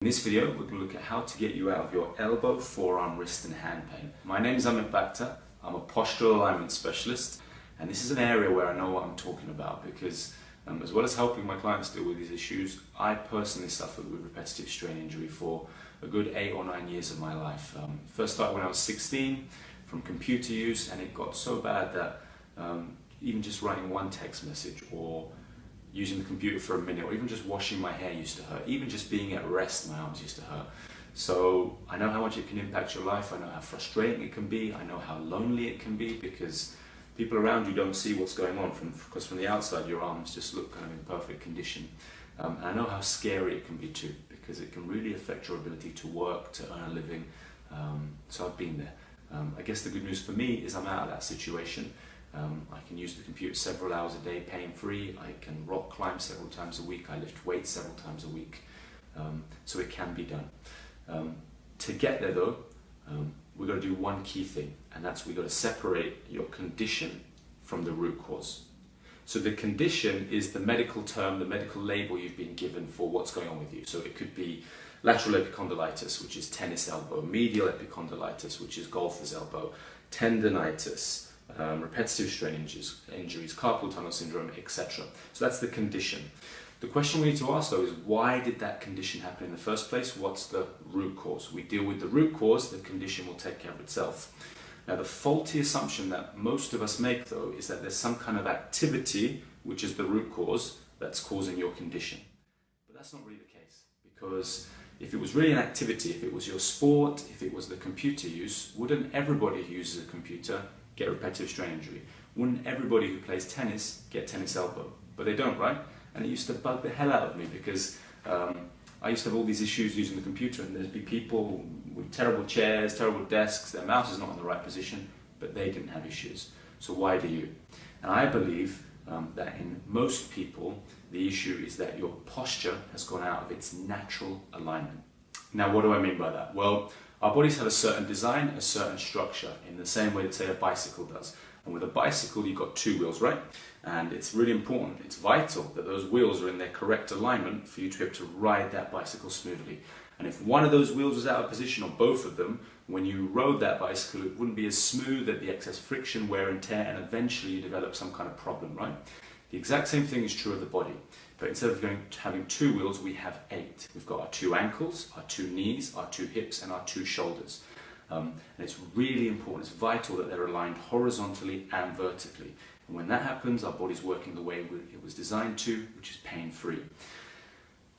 In this video, we're going to look at how to get you out of your elbow, forearm, wrist and hand pain. My name is Amit Bakhtar. I'm a postural alignment specialist, and this is an area where I know what I'm talking about because as well as helping my clients deal with these issues, I personally suffered with repetitive strain injury for a good 8 or 9 years of my life. First started when I was 16 from computer use, and it got so bad that even just writing one text message or using the computer for a minute or even just washing my hair used to hurt. Even just being at rest, my arms used to hurt. So I know how much it can impact your life. I know how frustrating it can be. I know how lonely it can be because people around you don't see what's going on because from the outside your arms just look kind of in perfect condition. And I know how scary it can be too because it can really affect your ability to work, to earn a living. So I've been there. I guess the good news for me is I'm out of that situation. I can use the computer several hours a day pain-free. I can rock climb several times a week. I lift weights several times a week. So it can be done. To get there though, we've got to do one key thing, and that's we've got to separate your condition from the root cause. So the condition is the medical term, the medical label you've been given for what's going on with you. So it could be lateral epicondylitis, which is tennis elbow, medial epicondylitis, which is golfer's elbow, tendinitis, repetitive strain injuries, carpal tunnel syndrome, etc. So that's the condition. The question we need to ask though is, why did that condition happen in the first place? What's the root cause? We deal with the root cause, the condition will take care of itself. Now the faulty assumption that most of us make though is that there's some kind of activity, which is the root cause, that's causing your condition. But that's not really the case, because if it was really an activity, if it was your sport, if it was the computer use, wouldn't everybody who uses a computer get repetitive strain injury? Wouldn't everybody who plays tennis get tennis elbow? But they don't, right? And it used to bug the hell out of me because I used to have all these issues using the computer, and there'd be people with terrible chairs, terrible desks, their mouse is not in the right position, but they didn't have issues. So why do you? And I believe that in most people, the issue is that your posture has gone out of its natural alignment. Now, what do I mean by that? Well, our bodies have a certain design, a certain structure, in the same way that, say, a bicycle does. And with a bicycle, you've got 2 wheels, right? And it's really important, it's vital that those wheels are in their correct alignment for you to be able to ride that bicycle smoothly. And if one of those wheels was out of position, or both of them, when you rode that bicycle, it wouldn't be as smooth, there'd be excess friction, wear and tear, and eventually you develop some kind of problem, right? The exact same thing is true of the body. But instead of having 2 wheels, we have 8. We've got our 2 ankles, our 2 knees, our 2 hips, and our 2 shoulders. And it's really important, it's vital that they're aligned horizontally and vertically. And when that happens, our body's working the way it was designed to, which is pain-free.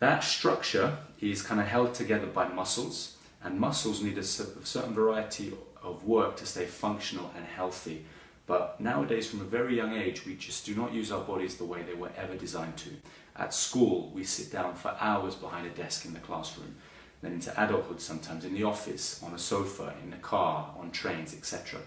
That structure is kind of held together by muscles, and muscles need a certain variety of work to stay functional and healthy. But nowadays, from a very young age, we just do not use our bodies the way they were ever designed to. At school, we sit down for hours behind a desk in the classroom. Then into adulthood, sometimes in the office, on a sofa, in the car, on trains, etc.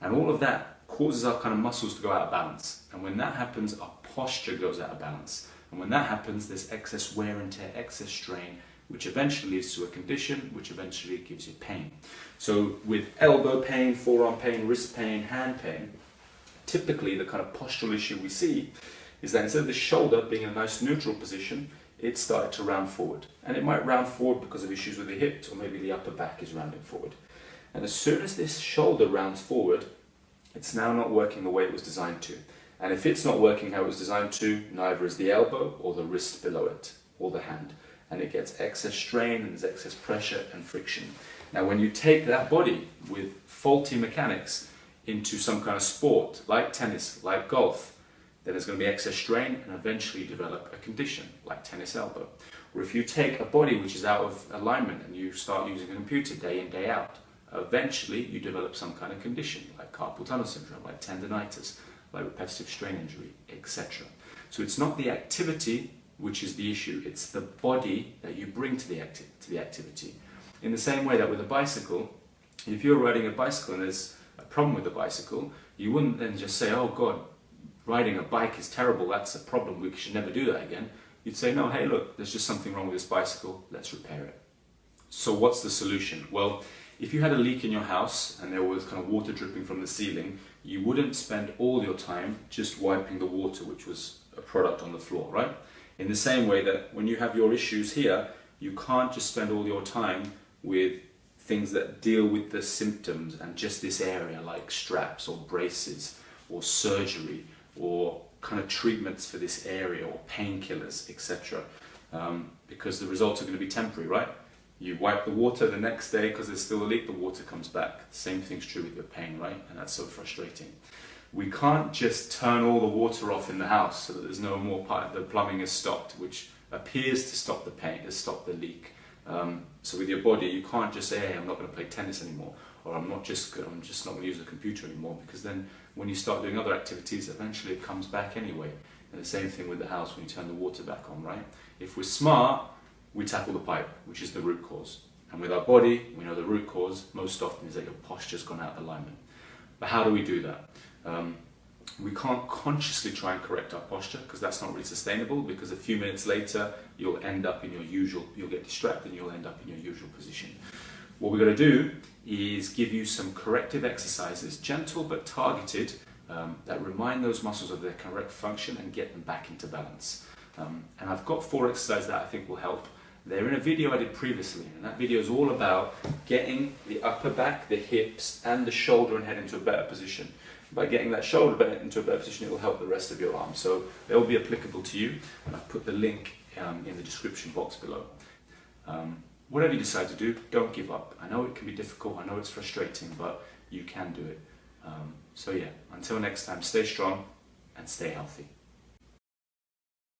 And all of that causes our kind of muscles to go out of balance. And when that happens, our posture goes out of balance. And when that happens, there's excess wear and tear, excess strain, which eventually leads to a condition, which eventually gives you pain. So with elbow pain, forearm pain, wrist pain, hand pain, typically the kind of postural issue we see is that instead of the shoulder being in a nice neutral position, it's started to round forward. And it might round forward because of issues with the hips, or maybe the upper back is rounding forward. And as soon as this shoulder rounds forward, it's now not working the way it was designed to. And if it's not working how it was designed to, neither is the elbow or the wrist below it, or the hand. And it gets excess strain and there's excess pressure and friction. Now when you take that body with faulty mechanics into some kind of sport, like tennis, like golf, then there's going to be excess strain and eventually develop a condition, like tennis elbow. Or if you take a body which is out of alignment and you start using a computer day in, day out, eventually you develop some kind of condition, like carpal tunnel syndrome, like tendinitis, like repetitive strain injury, etc. So it's not the activity which is the issue, it's the body that you bring to the activity. In the same way that with a bicycle, if you're riding a bicycle and there's a problem with the bicycle, you wouldn't then just say, oh God, riding a bike is terrible, that's a problem, we should never do that again. You'd say, no, hey look, there's just something wrong with this bicycle, let's repair it. So what's the solution? Well, if you had a leak in your house and there was kind of water dripping from the ceiling, you wouldn't spend all your time just wiping the water, which was a product on the floor, right? In the same way that when you have your issues here, You can't just spend all your time with things that deal with the symptoms and just this area, like straps or braces or surgery or kind of treatments for this area or painkillers, etc. Because the results are going to be temporary, right? You wipe the water the next day because there's still a leak, the water comes back. The same thing's true with your pain, right? And that's so frustrating. We can't just turn all the water off in the house so that there's no more the plumbing is stopped, which appears to stop the pain, to stop the leak. So with your body, you can't just say, hey, I'm not going to play tennis anymore, or I'm just not going to use the computer anymore, because then when you start doing other activities, eventually it comes back anyway. And the same thing with the house when you turn the water back on, right? If we're smart, we tackle the pipe, which is the root cause. And with our body, we know the root cause most often is that your posture's gone out of alignment. But how do we do that? We can't consciously try and correct our posture, because that's not really sustainable, because a few minutes later you'll end up in your usual, you'll get distracted and you'll end up in your usual position. What we're going to do is give you some corrective exercises, gentle but targeted, that remind those muscles of their correct function and get them back into balance. And I've got 4 exercises that I think will help. They're in a video I did previously, and that video is all about getting the upper back, the hips and the shoulder and head into a better position. By getting that shoulder into a better position, it will help the rest of your arm. So they'll be applicable to you, and I've put the link in the description box below. Whatever you decide to do, don't give up. I know it can be difficult, I know it's frustrating, but you can do it. So yeah, until next time, stay strong and stay healthy.